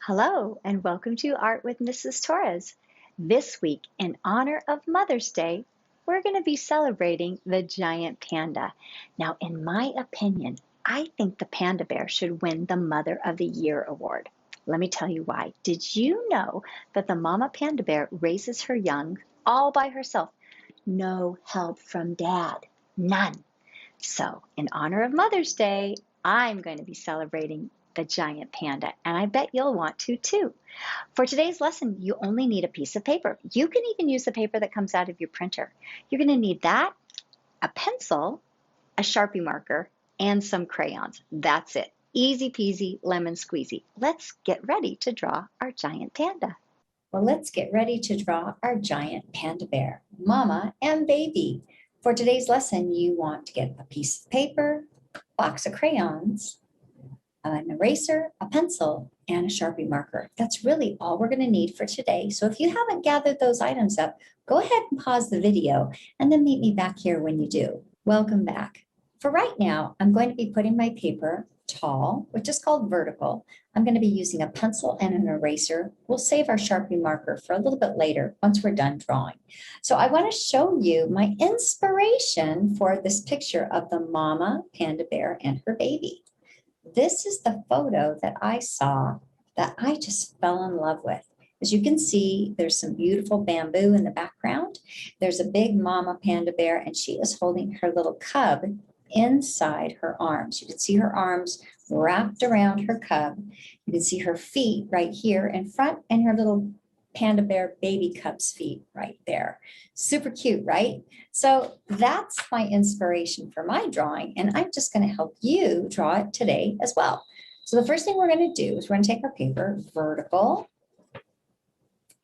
Hello, and welcome to Art with Mrs. Torres. This week, in honor of Mother's Day, we're going to be celebrating the giant panda. Now, in my opinion, I think the panda bear should win the Mother of the Year award. Let me tell you why. Did you know that the mama panda bear raises her young all by herself? No help from dad. None. So, in honor of Mother's Day, I'm going to be celebrating the giant panda, and I bet you'll want to too. For today's lesson, you only need a piece of paper. You can even use the paper that comes out of your printer. You're going to need that, a pencil, a Sharpie marker, and some crayons. That's it. Easy peasy, lemon squeezy. Let's get ready to draw our giant panda. Well, let's get ready to draw our giant panda bear, Mama and Baby. For today's lesson, you want to get a piece of paper, a box of crayons, an eraser, a pencil, and a Sharpie marker. That's really all we're going to need for today. So if you haven't gathered those items up, go ahead and pause the video and then meet me back here when you do. Welcome back. For right now, I'm going to be putting my paper tall, which is called vertical. I'm going to be using a pencil and an eraser. We'll save our Sharpie marker for a little bit later once we're done drawing. So I want to show you my inspiration for this picture of the mama panda bear and her baby. This is the photo that I saw that I just fell in love with. As you can see, there's some beautiful bamboo in the background. There's a big mama panda bear, and she is holding her little cub inside her arms. You can see her arms wrapped around her cub. You can see her feet right here in front and her little panda bear baby cub's feet right there. Super cute, right? So that's my inspiration for my drawing, and I'm just going to help you draw it today as well. So the first thing we're going to do is we're going to take our paper vertical,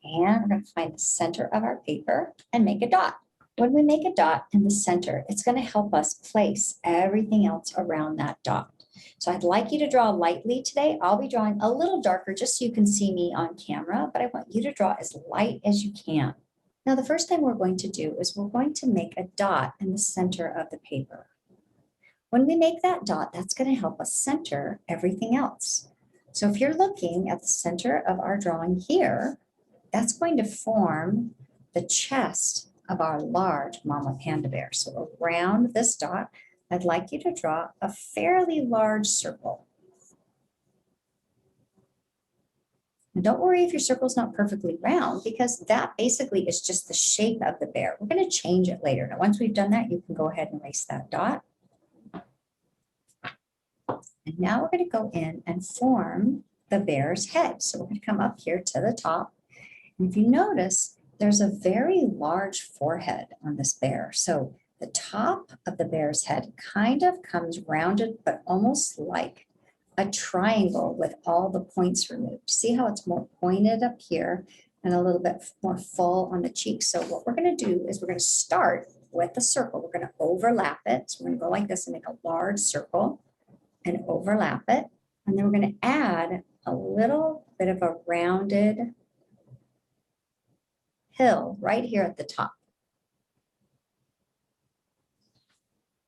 and we're going to find the center of our paper and make a dot. When we make a dot in the center, it's going to help us place everything else around that dot. So I'd like you to draw lightly today. I'll be drawing a little darker just so you can see me on camera, but I want you to draw as light as you can. Now, the first thing we're going to do is we're going to make a dot in the center of the paper. When we make that dot, that's going to help us center everything else. So if you're looking at the center of our drawing here, that's going to form the chest of our large mama panda bear. So around this dot, I'd like you to draw a fairly large circle. And don't worry if your circle's not perfectly round, because that basically is just the shape of the bear. We're going to change it later. Now, once we've done that, you can go ahead and erase that dot. And now we're going to go in and form the bear's head. So we're going to come up here to the top. And if you notice, there's a very large forehead on this bear. So the top of the bear's head kind of comes rounded, but almost like a triangle with all the points removed. See how it's more pointed up here and a little bit more full on the cheeks. So what we're going to do is we're going to start with the circle. We're going to overlap it. So we're going to go like this and make a large circle and overlap it. And then we're going to add a little bit of a rounded hill right here at the top.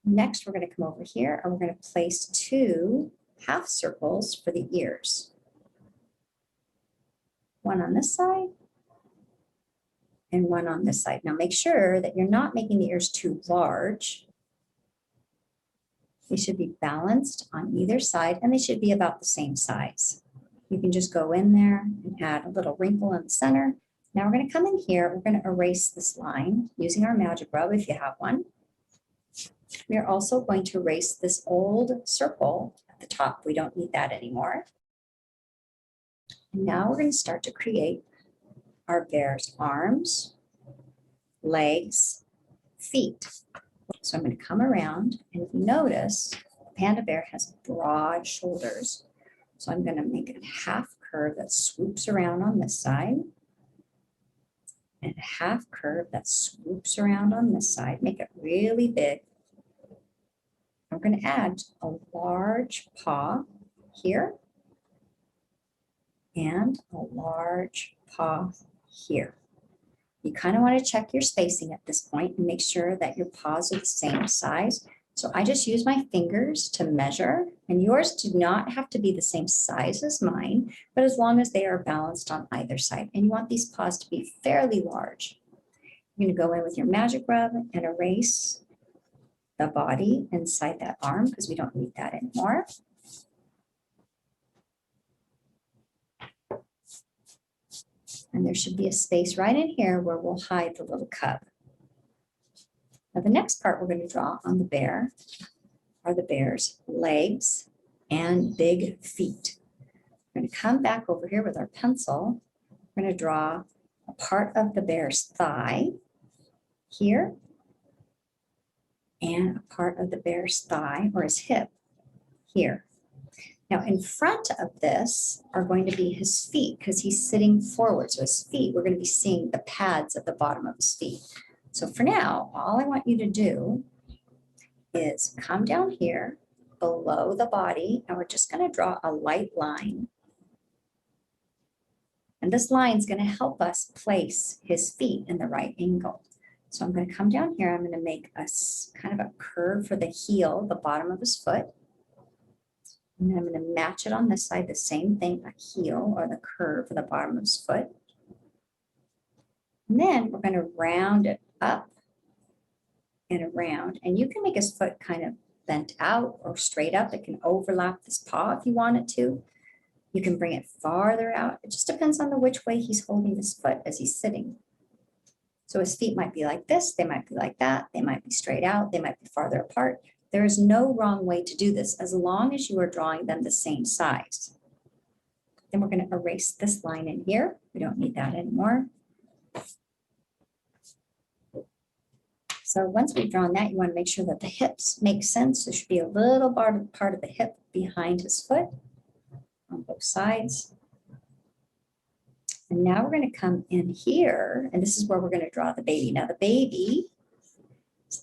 Next, we're going to come over here and we're going to place two half circles for the ears. One on this side and one on this side. Now make sure that you're not making the ears too large. They should be balanced on either side, and they should be about the same size. You can just go in there and add a little wrinkle in the center. Now we're going to come in here. We're going to erase this line using our magic rub if you have one. We are also going to erase this old circle at the top. We don't need that anymore. And now we're going to start to create our bear's arms, legs, feet. So I'm going to come around, and if you notice, the panda bear has broad shoulders. So I'm going to make a half curve that swoops around on this side, and a half curve that swoops around on this side. Make it really big. I'm going to add a large paw here and a large paw here. You kind of want to check your spacing at this point and make sure that your paws are the same size. So I just use my fingers to measure And yours do not have to be the same size as mine, but as long as they are balanced on either side. And you want these paws to be fairly large. You're going to go in with your magic rub and erase the body inside that arm because we don't need that anymore. And there should be a space right in here where we'll hide the little cub. Now the next part we're going to draw on the bear are the bear's legs and big feet. We're going to come back over here with our pencil. We're going to draw a part of the bear's thigh here and a part of the bear's thigh or his hip here. Now in front of this are going to be his feet because he's sitting forward. So his feet, we're going to be seeing the pads at the bottom of his feet. So for now, all I want you to do is come down here below the body and we're just going to draw a light line. And this line is going to help us place his feet in the right angle. So I'm going to come down here. I'm going to make a kind of a curve for the heel, the bottom of his foot. And then I'm going to match it on this side, the same thing, a heel or the curve for the bottom of his foot. And then we're going to round it up and around. And you can make his foot kind of bent out or straight up. It can overlap this paw if you want it to. You can bring it farther out. It just depends on which way he's holding his foot as he's sitting. So his feet might be like this. They might be like that. They might be straight out. They might be farther apart. There is no wrong way to do this as long as you are drawing them the same size. Then we're going to erase this line in here. We don't need that anymore. So once we've drawn that, you want to make sure that the hips make sense. There should be a little part of the hip behind his foot on both sides. And now we're going to come in here, and this is where we're going to draw the baby. Now the baby,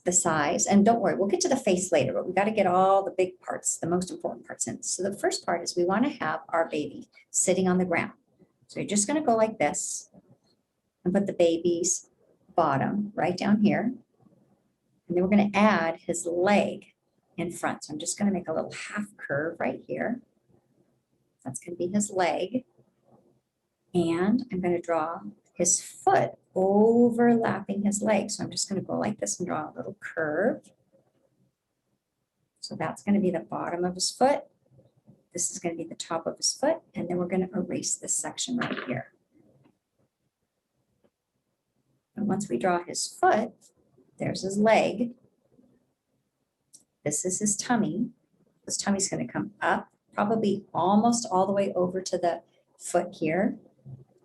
the size, and don't worry, we'll get to the face later, but we got to get all the big parts, the most important parts in. So the first part is we want to have our baby sitting on the ground. So you're just going to go like this and put the baby's bottom right down here. And then we're going to add his leg in front. So I'm just going to make a little half curve right here. That's going to be his leg. And I'm going to draw his foot overlapping his leg. So I'm just going to go like this and draw a little curve. So that's going to be the bottom of his foot. This is going to be the top of his foot. And then we're going to erase this section right here. And once we draw his foot, there's his leg. This is his tummy. His tummy's going to come up, probably almost all the way over to the foot here.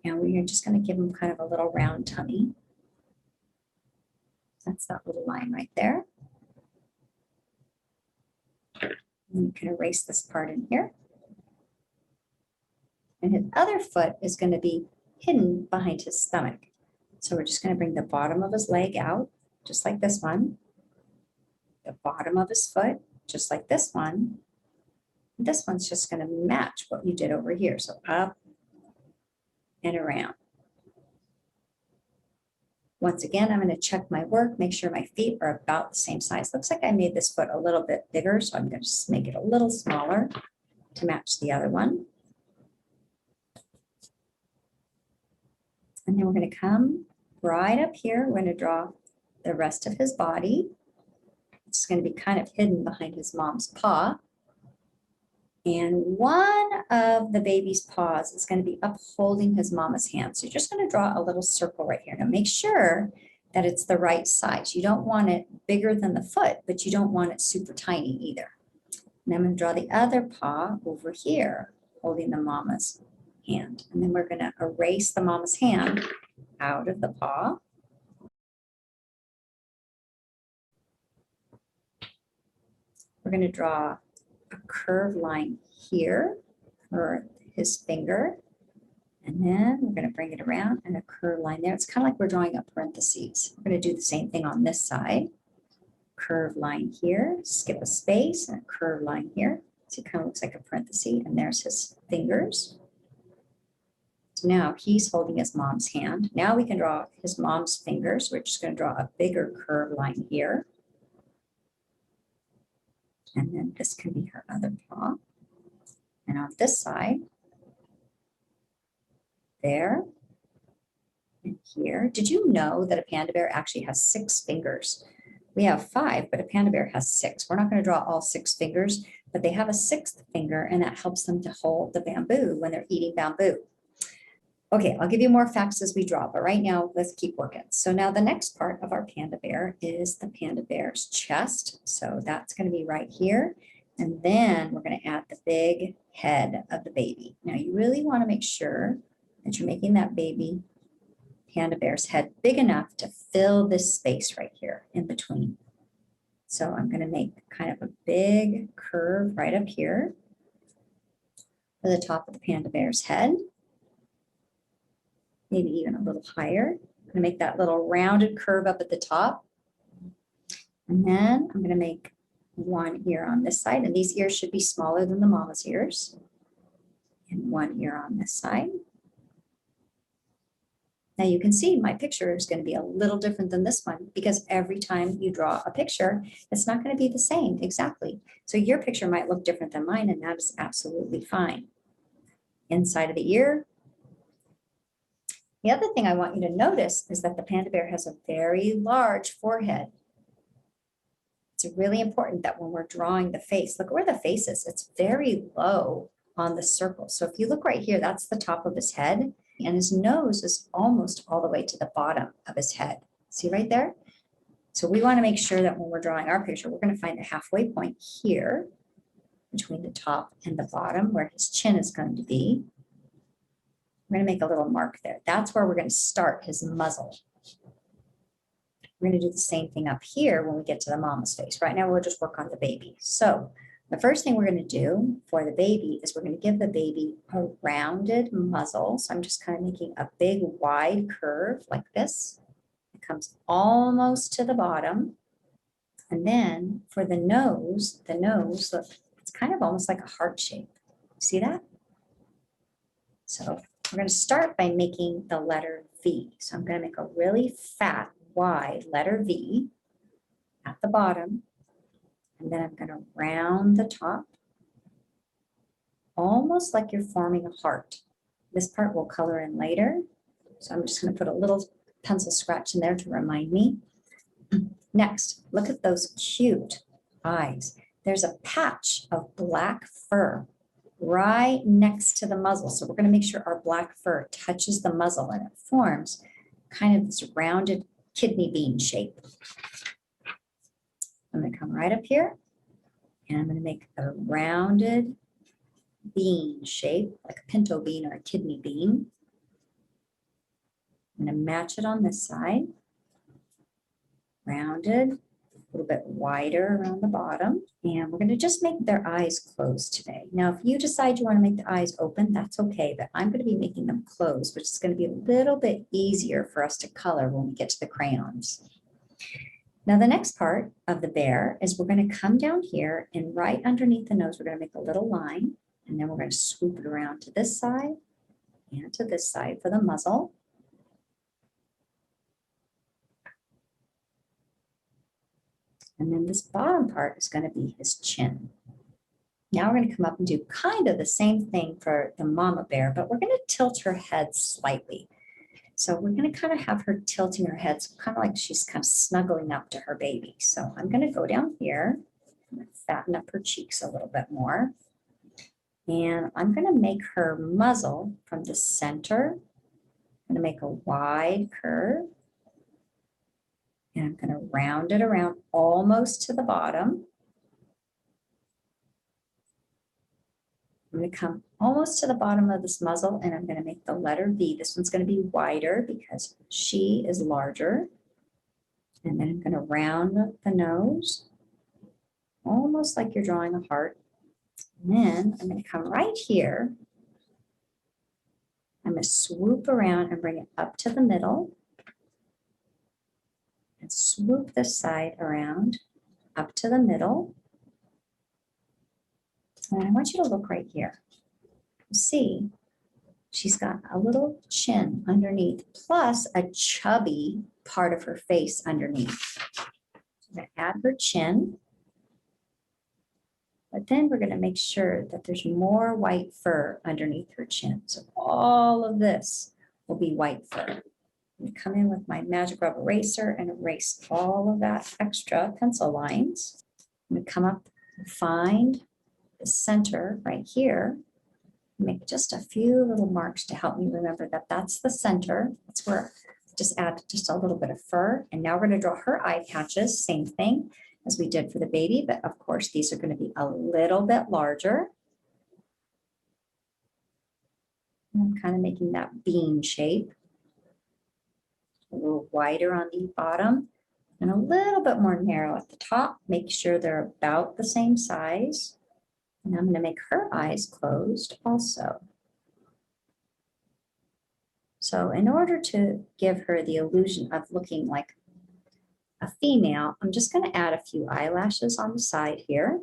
And we are just going to give him kind of a little round tummy. That's that little line right there. And you can erase this part in here. And his other foot is going to be hidden behind his stomach. So we're just going to bring the bottom of his leg out, just like this one. The bottom of his foot, just like this one. This one's just going to match what you did over here. So up and around. Once again, I'm going to check my work, make sure my feet are about the same size. Looks like I made this foot a little bit bigger, so I'm going to just make it a little smaller to match the other one. And then we're going to come right up here. We're going to draw the rest of his body. It's going to be kind of hidden behind his mom's paw. And one of the baby's paws is going to be upholding his mama's hand. So you're just going to draw a little circle right here. Now make sure that it's the right size. You don't want it bigger than the foot, but you don't want it super tiny either. And I'm going to draw the other paw over here, holding the mama's hand. And then we're going to erase the mama's hand out of the paw. We're going to draw a curved line here for his finger. And then we're going to bring it around and a curved line there. It's kind of like we're drawing a parentheses. We're going to do the same thing on this side. Curved line here, skip a space, and a curved line here. So it kind of looks like a parenthesis, and there's his fingers. So now he's holding his mom's hand. Now we can draw his mom's fingers. We're just going to draw a bigger curved line here. And then this can be her other paw. And on this side, there and here. Did you know that a panda bear actually has 6 fingers? We have 5, but a panda bear has 6. We're not going to draw all 6 fingers, but they have a 6th finger, and that helps them to hold the bamboo when they're eating bamboo. Okay, I'll give you more facts as we draw, but right now, let's keep working. So now the next part of our panda bear is the panda bear's chest. So that's going to be right here. And then we're going to add the big head of the baby. Now you really want to make sure that you're making that baby panda bear's head big enough to fill this space right here in between. So I'm going to make kind of a big curve right up here for the top of the panda bear's head. Maybe even a little higher. I'm going to make that little rounded curve up at the top. And then I'm going to make one ear on this side. And these ears should be smaller than the mama's ears. And one ear on this side. Now you can see my picture is going to be a little different than this one because every time you draw a picture, it's not going to be the same exactly. So your picture might look different than mine, and that is absolutely fine. Inside of the ear. The other thing I want you to notice is that the panda bear has a very large forehead. It's really important that when we're drawing the face, look where the face is. It's very low on the circle. So if you look right here, that's the top of his head. And his nose is almost all the way to the bottom of his head. See right there? So we want to make sure that when we're drawing our picture, we're going to find the halfway point here between the top and the bottom where his chin is going to be. We're going to make a little mark there. That's where we're going to start his muzzle. We're going to do the same thing up here when we get to the mama's face. Right now, we'll just work on the baby. So the first thing we're going to do for the baby is we're going to give the baby a rounded muzzle. So I'm just kind of making a big wide curve like this. It comes almost to the bottom. And then for the nose, look, it's kind of almost like a heart shape. See that? So we're going to start by making the letter V. So I'm going to make a really fat, wide letter V at the bottom. And then I'm going to round the top, almost like you're forming a heart. This part we'll color in later. So I'm just going to put a little pencil scratch in there to remind me. Next, look at those cute eyes. There's a patch of black fur right next to the muzzle. So we're going to make sure our black fur touches the muzzle and it forms kind of this rounded kidney bean shape. I'm going to come right up here and I'm going to make a rounded bean shape, like a pinto bean or a kidney bean. I'm going to match it on this side. Rounded, a little bit wider around the bottom. And we're going to just make their eyes closed today. Now, if you decide you want to make the eyes open, that's okay, but I'm going to be making them closed, which is going to be a little bit easier for us to color when we get to the crayons. Now, the next part of the bear is we're going to come down here and right underneath the nose, we're going to make a little line, and then we're going to swoop it around to this side and to this side for the muzzle. And then this bottom part is going to be his chin. Now we're going to come up and do kind of the same thing for the mama bear, but we're going to tilt her head slightly. So we're going to kind of have her tilting her head, kind of like she's kind of snuggling up to her baby. So I'm going to go down here and fatten up her cheeks a little bit more. And I'm going to make her muzzle from the center. I'm going to make a wide curve. And I'm going to round it around almost to the bottom. I'm going to come almost to the bottom of this muzzle and I'm going to make the letter V. This one's going to be wider because she is larger. And then I'm going to round the nose, almost like you're drawing a heart. And then I'm going to come right here. I'm going to swoop around and bring it up to the middle. And swoop this side around up to the middle. And I want you to look right here. You see, she's got a little chin underneath, plus a chubby part of her face underneath. So I'm going to add her chin. But then we're going to make sure that there's more white fur underneath her chin. So all of this will be white fur. I'm come in with my magic rubber eraser and erase all of that extra pencil lines. I'm going to come up and find the center right here. Make just a few little marks to help me remember that that's the center. That's where just add just a little bit of fur. And now we're going to draw her eye patches, same thing as we did for the baby, but of course these are going to be a little bit larger. And I'm kind of making that bean shape. A little wider on the bottom and a little bit more narrow at the top. Make sure they're about the same size. And I'm going to make her eyes closed also. So in order to give her the illusion of looking like a female, I'm just going to add a few eyelashes on the side here.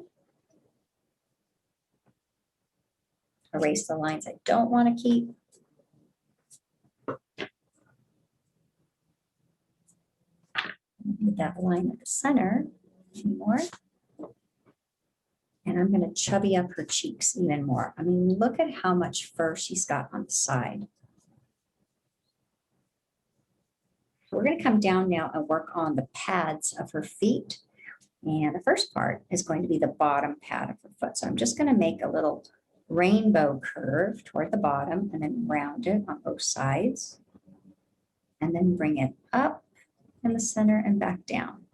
Erase the lines I don't want to keep. Put that line at the center anymore. And I'm going to chubby up her cheeks even more. I mean, look at how much fur she's got on the side. We're going to come down now and work on the pads of her feet. And the first part is going to be the bottom pad of her foot. So I'm just going to make a little rainbow curve toward the bottom and then round it on both sides. And then bring it up in the center and back down.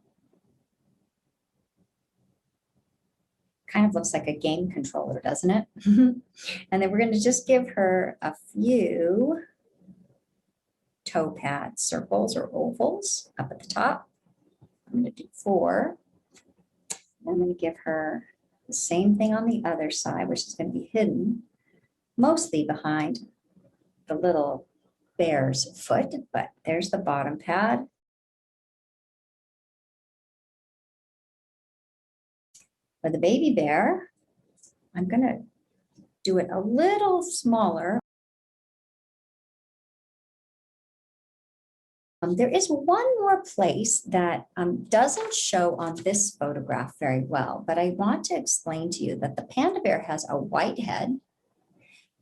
Kind of looks like a game controller, doesn't it? And then we're going to just give her a few toe pad circles or ovals up at the top. I'm going to do 4. I'm going to give her the same thing on the other side, which is going to be hidden mostly behind the little bear's foot, but there's the bottom pad. For the baby bear, I'm going to do it a little smaller. There is one more place that doesn't show on this photograph very well, but I want to explain to you that the panda bear has a white head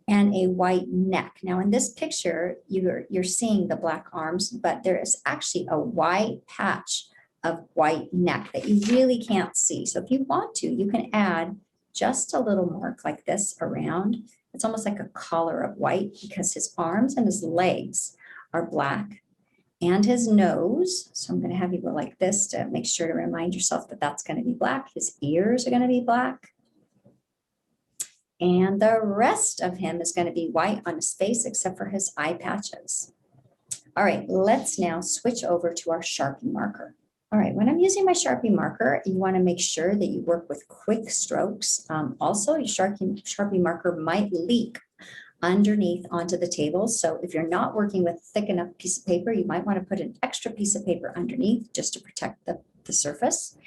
and a white neck. Now in this picture, you're seeing the black arms, but there is actually a white patch of white neck that you really can't see. So if you want to, you can add just a little mark like this around. It's almost like a collar of white because his arms and his legs are black and his nose. So I'm going to have you go like this to make sure to remind yourself that that's going to be black. His ears are going to be black. And the rest of him is going to be white on his face except for his eye patches. All right, let's now switch over to our Sharpie marker. All right, when I'm using my Sharpie marker, you want to make sure that you work with quick strokes. Also, your Sharpie marker might leak underneath onto the table. So if you're not working with a thick enough piece of paper, you might want to put an extra piece of paper underneath just to protect the surface.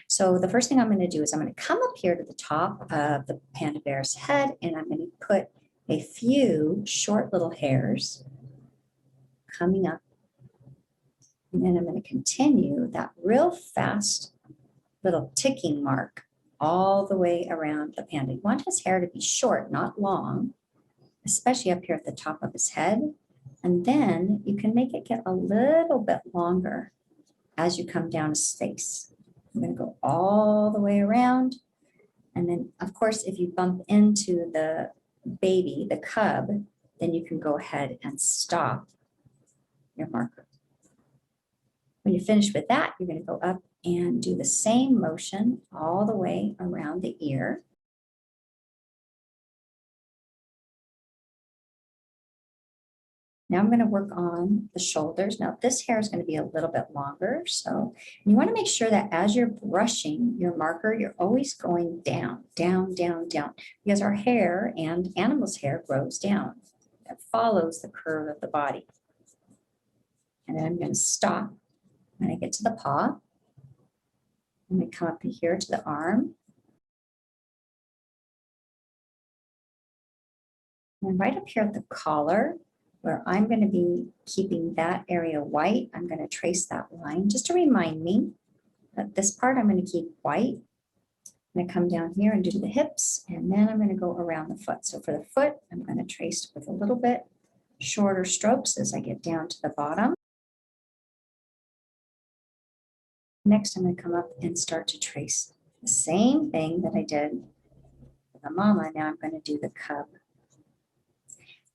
So the first thing I'm going to do is I'm going to come up here to the top of the panda bear's head, and I'm going to put a few short little hairs coming up. And then I'm going to continue that real fast little ticking mark all the way around the panda. You want his hair to be short, not long, especially up here at the top of his head. And then you can make it get a little bit longer as you come down his face. I'm going to go all the way around. And then, of course, if you bump into the baby, the cub, then you can go ahead and stop your marker. When you're finished with that, you're going to go up and do the same motion all the way around the ear. Now I'm going to work on the shoulders. Now this hair is going to be a little bit longer. So you want to make sure that as you're brushing your marker, you're always going down, down, down, down, because our hair and animals' hair grows down. It follows the curve of the body. And then I'm going to stop when I get to the paw. I'm going to come up here to the arm. And right up here at the collar, where I'm going to be keeping that area white, I'm going to trace that line just to remind me that this part I'm going to keep white. I'm going to come down here and do the hips, and then I'm going to go around the foot. So for the foot, I'm going to trace with a little bit shorter strokes as I get down to the bottom. Next, I'm going to come up and start to trace the same thing that I did for the mama. Now I'm going to do the cub.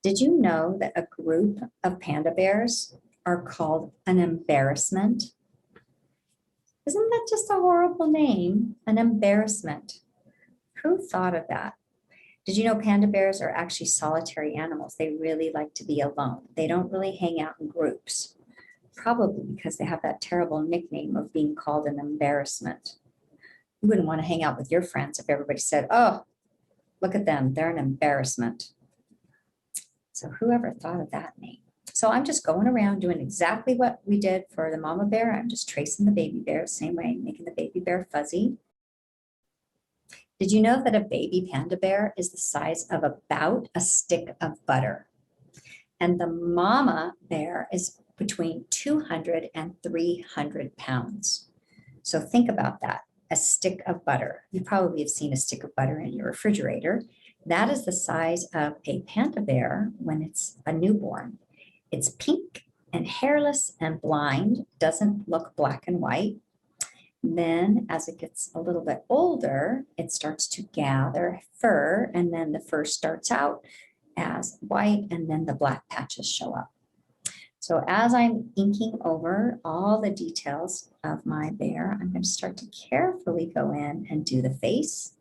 Did you know that a group of panda bears are called an embarrassment? Isn't that just a horrible name? An embarrassment. Who thought of that? Did you know panda bears are actually solitary animals? They really like to be alone. They don't really hang out in groups, probably because they have that terrible nickname of being called an embarrassment. You wouldn't want to hang out with your friends if everybody said, oh, look at them, they're an embarrassment. So whoever thought of that name? So I'm just going around doing exactly what we did for the mama bear. I'm just tracing the baby bear the same way, making the baby bear fuzzy. Did you know that a baby panda bear is the size of about a stick of butter? And the mama bear is between 200 and 300 pounds. So think about that, a stick of butter. You probably have seen a stick of butter in your refrigerator. That is the size of a panda bear when it's a newborn. It's pink and hairless and blind, doesn't look black and white. Then as it gets a little bit older, it starts to gather fur, and then the fur starts out as white, and then the black patches show up. So as I'm inking over all the details of my bear, I'm going to start to carefully go in and do the face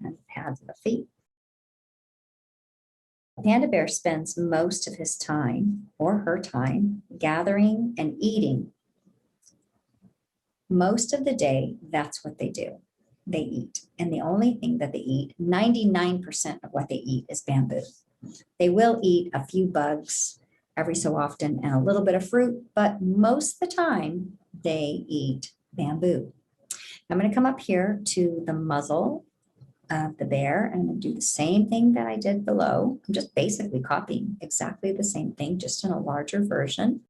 and the pads of the feet. Panda bear spends most of his time or her time gathering and eating. Most of the day, that's what they do. They eat. And the only thing that they eat, 99% of what they eat is bamboo. They will eat a few bugs every so often and a little bit of fruit, but most of the time they eat bamboo. I'm going to come up here to the muzzle of the bear, and I'm going to do the same thing that I did below. I'm just basically copying exactly the same thing, just in a larger version.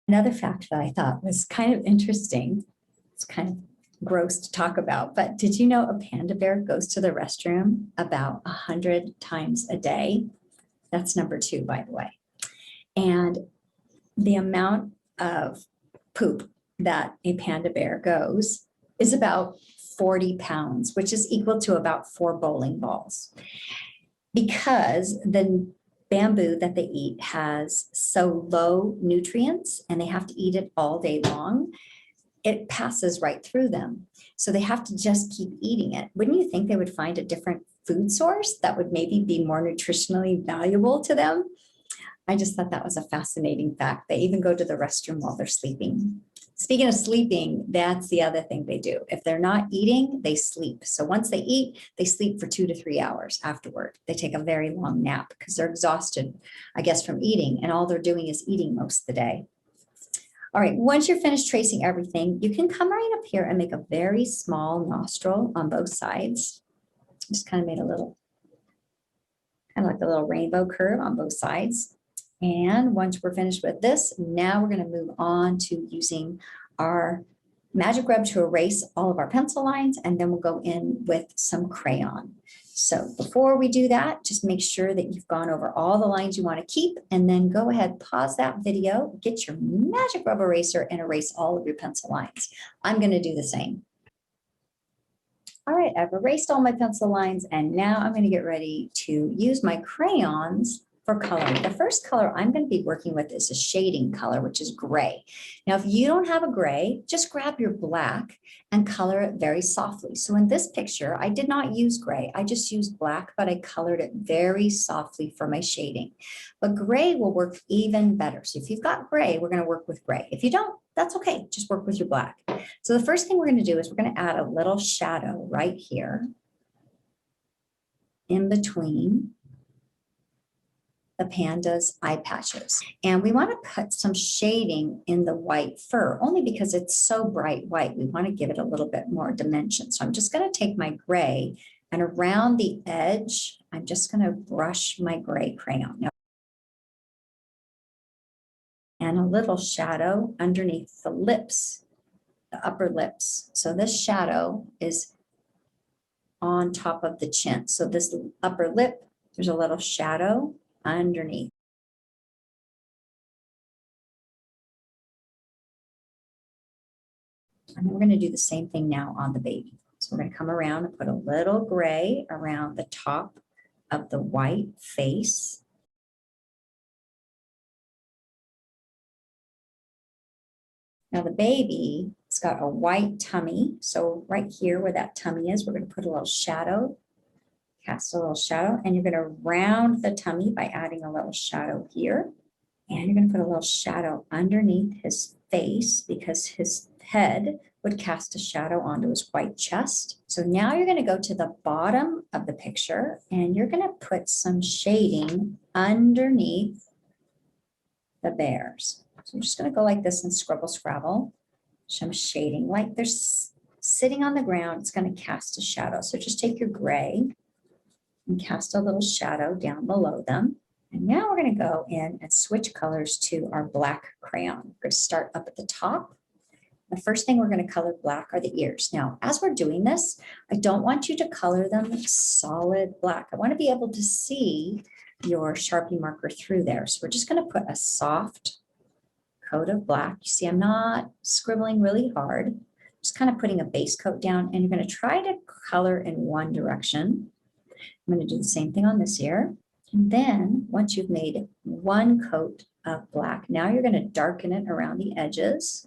Another fact that I thought was kind of interesting, it's kind of gross to talk about, but did you know a panda bear goes to the restroom about 100 times a day? That's number 2, by the way. And the amount of poop that a panda bear goes is about 40 pounds, which is equal to about 4 bowling balls. Because the bamboo that they eat has so low nutrients and they have to eat it all day long, it passes right through them. So they have to just keep eating it. Wouldn't you think they would find a different food source that would maybe be more nutritionally valuable to them? I just thought that was a fascinating fact. They even go to the restroom while they're sleeping. Speaking of sleeping, that's the other thing they do. If they're not eating, they sleep. So once they eat, they sleep for 2 to 3 hours afterward. They take a very long nap because they're exhausted, I guess, from eating, and all they're doing is eating most of the day. All right, once you're finished tracing everything, you can come right up here and make a very small nostril on both sides. Just kind of made a little, kind of like a little rainbow curve on both sides. And once we're finished with this, now we're going to move on to using our magic rub to erase all of our pencil lines, and then we'll go in with some crayon. So before we do that, just make sure that you've gone over all the lines you want to keep, and then go ahead, pause that video, get your magic rub eraser, and erase all of your pencil lines. I'm going to do the same. All right, I've erased all my pencil lines, and now I'm going to get ready to use my crayons for coloring. The first color I'm going to be working with is a shading color, which is gray. Now, if you don't have a gray, just grab your black and color it very softly. So in this picture, I did not use gray. I just used black, but I colored it very softly for my shading. But gray will work even better. So if you've got gray, we're going to work with gray. If you don't, that's okay. Just work with your black. So the first thing we're going to do is we're going to add a little shadow right here in between the panda's eye patches. And we want to put some shading in the white fur, only because it's so bright white. We want to give it a little bit more dimension. So I'm just going to take my gray, and around the edge, I'm just going to brush my gray crayon. Now, and a little shadow underneath the lips, the upper lips. So this shadow is on top of the chin. So this upper lip, there's a little shadow underneath. And then we're going to do the same thing now on the baby. So we're going to come around and put a little gray around the top of the white face. Now the baby, it's got a white tummy. So right here where that tummy is, we're going to put a little shadow, cast a little shadow, and you're going to round the tummy by adding a little shadow here. And you're going to put a little shadow underneath his face because his head would cast a shadow onto his white chest. So now you're going to go to the bottom of the picture and you're going to put some shading underneath the bears. So I'm just going to go like this and scribble scrabble some shading like they're sitting on the ground. It's going to cast a shadow. So just take your gray and cast a little shadow down below them. And now we're going to go in and switch colors to our black crayon. We're going to start up at the top. The first thing we're going to color black are the ears. Now, as we're doing this, I don't want you to color them solid black. I want to be able to see your Sharpie marker through there. So we're just going to put a soft coat of black. You see, I'm not scribbling really hard, just kind of putting a base coat down, and you're going to try to color in one direction. I'm going to do the same thing on this ear. And then once you've made one coat of black, now you're going to darken it around the edges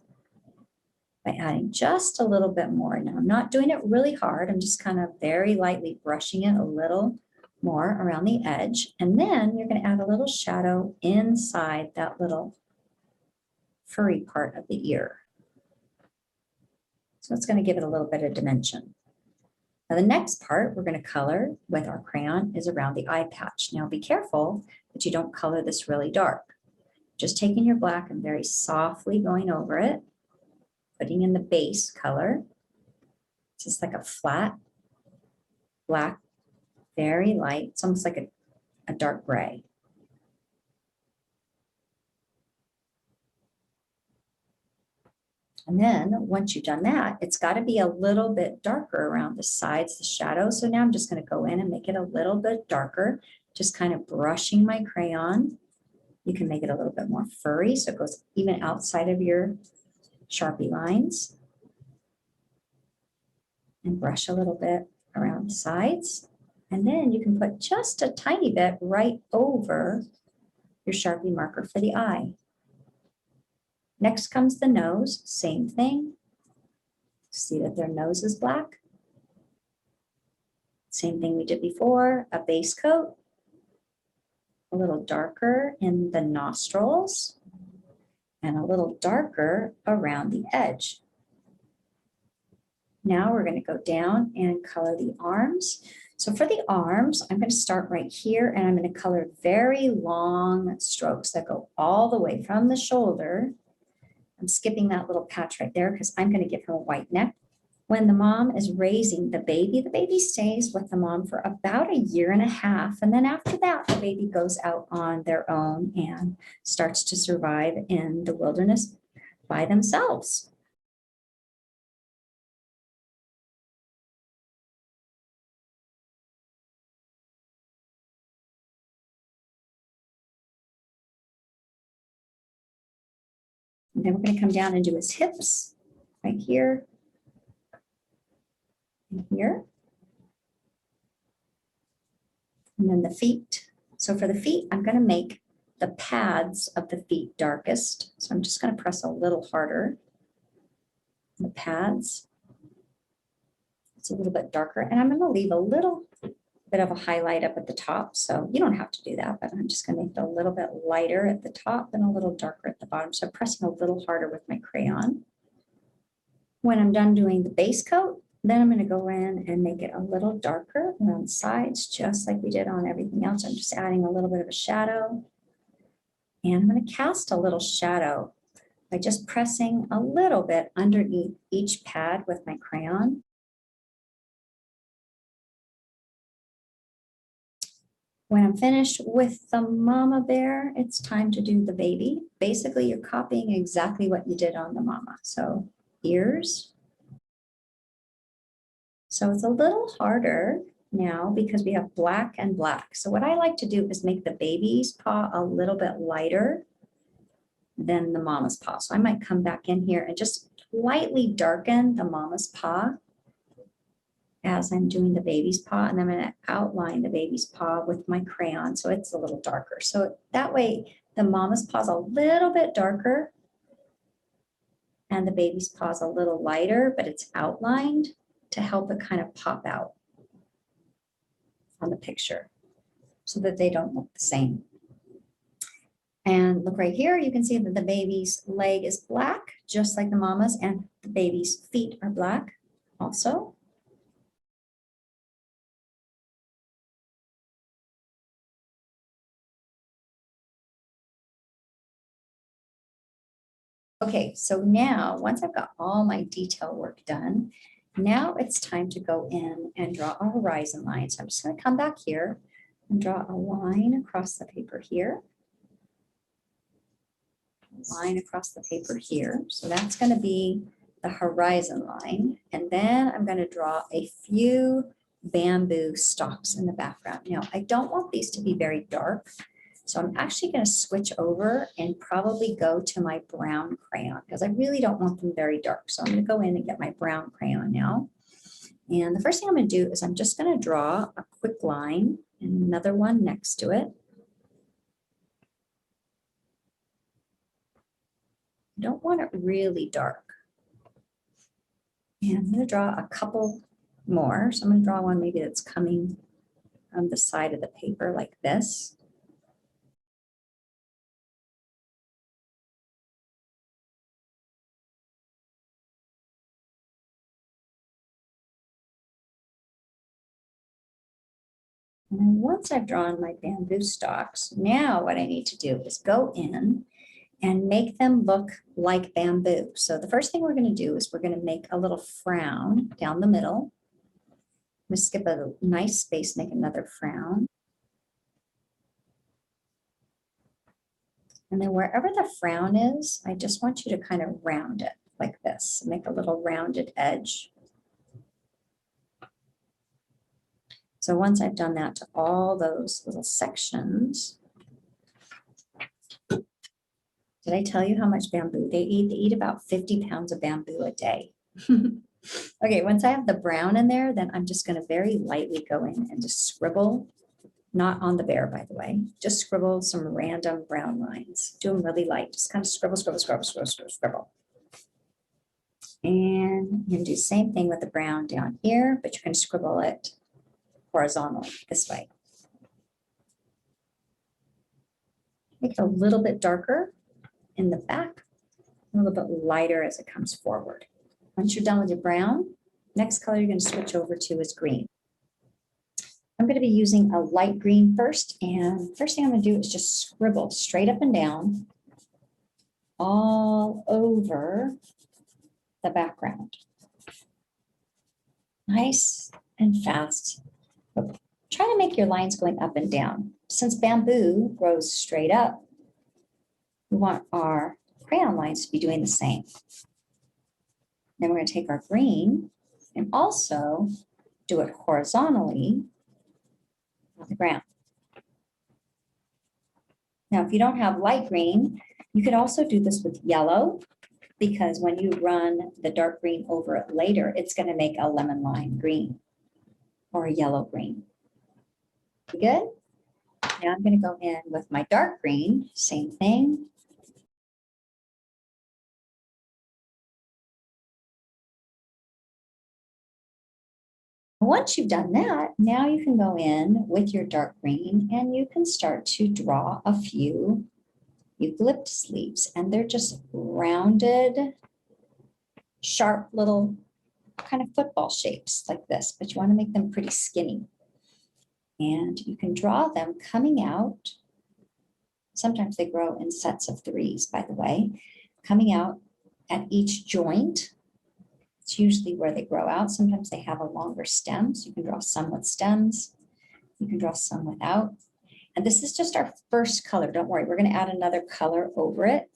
by adding just a little bit more. Now I'm not doing it really hard. I'm just kind of very lightly brushing it a little more around the edge. And then you're going to add a little shadow inside that little furry part of the ear. So it's going to give it a little bit of dimension. Now the next part we're going to color with our crayon is around the eye patch. Now be careful that you don't color this really dark. Just taking your black and very softly going over it, putting in the base color. It's just like a flat black, very light. It's almost like a dark gray. And then once you've done that, it's got to be a little bit darker around the sides, the shadows. So now I'm just going to go in and make it a little bit darker, just kind of brushing my crayon. You can make it a little bit more furry, so it goes even outside of your Sharpie lines. And brush a little bit around the sides. And then you can put just a tiny bit right over your Sharpie marker for the eye. Next comes the nose, same thing. See that their nose is black. Same thing we did before, a base coat, a little darker in the nostrils, and a little darker around the edge. Now we're going to go down and color the arms. So for the arms, I'm going to start right here and I'm going to color very long strokes that go all the way from the shoulder. I'm skipping that little patch right there because I'm going to give her a white neck. When the mom is raising the baby stays with the mom for about 1.5 years. And then after that, the baby goes out on their own and starts to survive in the wilderness by themselves. And then we're going to come down and do his hips right here and here. And then the feet. So for the feet, I'm going to make the pads of the feet darkest. So I'm just going to press a little harder on the pads. It's a little bit darker. And I'm going to leave a little bit of a highlight up at the top. So you don't have to do that, but I'm just going to make it a little bit lighter at the top and a little darker at the bottom. So I'm pressing a little harder with my crayon. When I'm done doing the base coat, then I'm going to go in and make it a little darker around the sides, just like we did on everything else. I'm just adding a little bit of a shadow. And I'm going to cast a little shadow by just pressing a little bit underneath each pad with my crayon. When I'm finished with the mama bear, it's time to do the baby. Basically, you're copying exactly what you did on the mama. So ears. So it's a little harder now because we have black and black. So what I like to do is make the baby's paw a little bit lighter than the mama's paw. So I might come back in here and just lightly darken the mama's paw as I'm doing the baby's paw, and I'm going to outline the baby's paw with my crayon so it's a little darker. So that way the mama's paw is a little bit darker and the baby's paw is a little lighter, but it's outlined to help it kind of pop out on the picture so that they don't look the same. And look right here, you can see that the baby's leg is black, just like the mama's, and the baby's feet are black also. Okay, so now once I've got all my detail work done, now it's time to go in and draw a horizon line. So I'm just going to come back here and draw a line across the paper here. Line across the paper here. So that's going to be the horizon line. And then I'm going to draw a few bamboo stalks in the background. Now, I don't want these to be very dark. So I'm actually going to switch over and probably go to my brown crayon because I really don't want them very dark. So I'm going to go in and get my brown crayon now. And the first thing I'm going to do is I'm just going to draw a quick line and another one next to it. I don't want it really dark. And I'm going to draw a couple more. So I'm going to draw one maybe that's coming on the side of the paper like this. And then once I've drawn my bamboo stalks, now what I need to do is go in and make them look like bamboo. So the first thing we're going to do is we're going to make a little frown down the middle. I'm going to skip a nice space, make another frown. And then wherever the frown is, I just want you to kind of round it like this, make a little rounded edge. So once I've done that to all those little sections, did I tell you how much bamboo they eat? They eat about 50 pounds of bamboo a day. Okay, once I have the brown in there, then I'm just going to very lightly go in and just scribble, not on the bear, by the way, just scribble some random brown lines. Do them really light, just kind of scribble, scribble, scribble, scribble, scribble, scribble. And you're going to do the same thing with the brown down here, but you're going to scribble it horizontally this way. Make it a little bit darker in the back, a little bit lighter as it comes forward. Once you're done with your brown, next color you're going to switch over to is green. I'm going to be using a light green first, and first thing I'm going to do is just scribble straight up and down all over the background. Nice and fast. But try to make your lines going up and down. Since bamboo grows straight up, we want our crayon lines to be doing the same. Then we're going to take our green and also do it horizontally on the ground. Now, if you don't have light green, you could also do this with yellow, because when you run the dark green over it later, it's going to make a lemon lime green or a yellow green. You good? Now I'm going to go in with my dark green, same thing. Once you've done that, now you can go in with your dark green and you can start to draw a few eucalyptus leaves, and they're just rounded, sharp little kind of football shapes like this, but you want to make them pretty skinny. And you can draw them coming out. Sometimes they grow in sets of threes, by the way, coming out at each joint. It's usually where they grow out. Sometimes they have a longer stem, so you can draw some with stems. You can draw some without. And this is just our first color. Don't worry, we're going to add another color over it.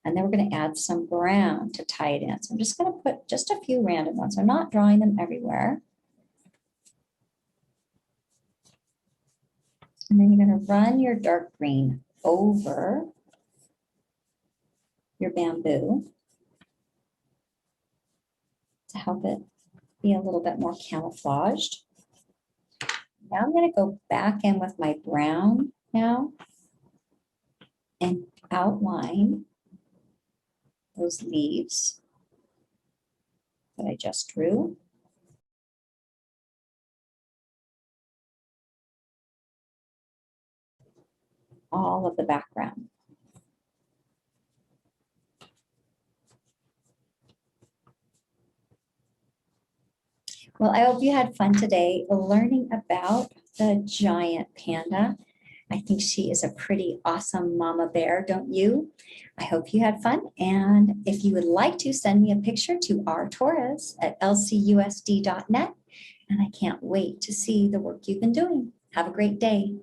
And then we're going to add some brown to tie it in. So I'm just going to put just a few random ones. I'm not drawing them everywhere. And then you're going to run your dark green over your bamboo to help it be a little bit more camouflaged. Now I'm going to go back in with my brown now and outline those leaves that I just drew. All of the background. Well, I hope you had fun today learning about the giant panda. I think she is a pretty awesome mama bear, don't you? I hope you had fun. And if you would like to, send me a picture to rtorres@lcusd.net. And I can't wait to see the work you've been doing. Have a great day.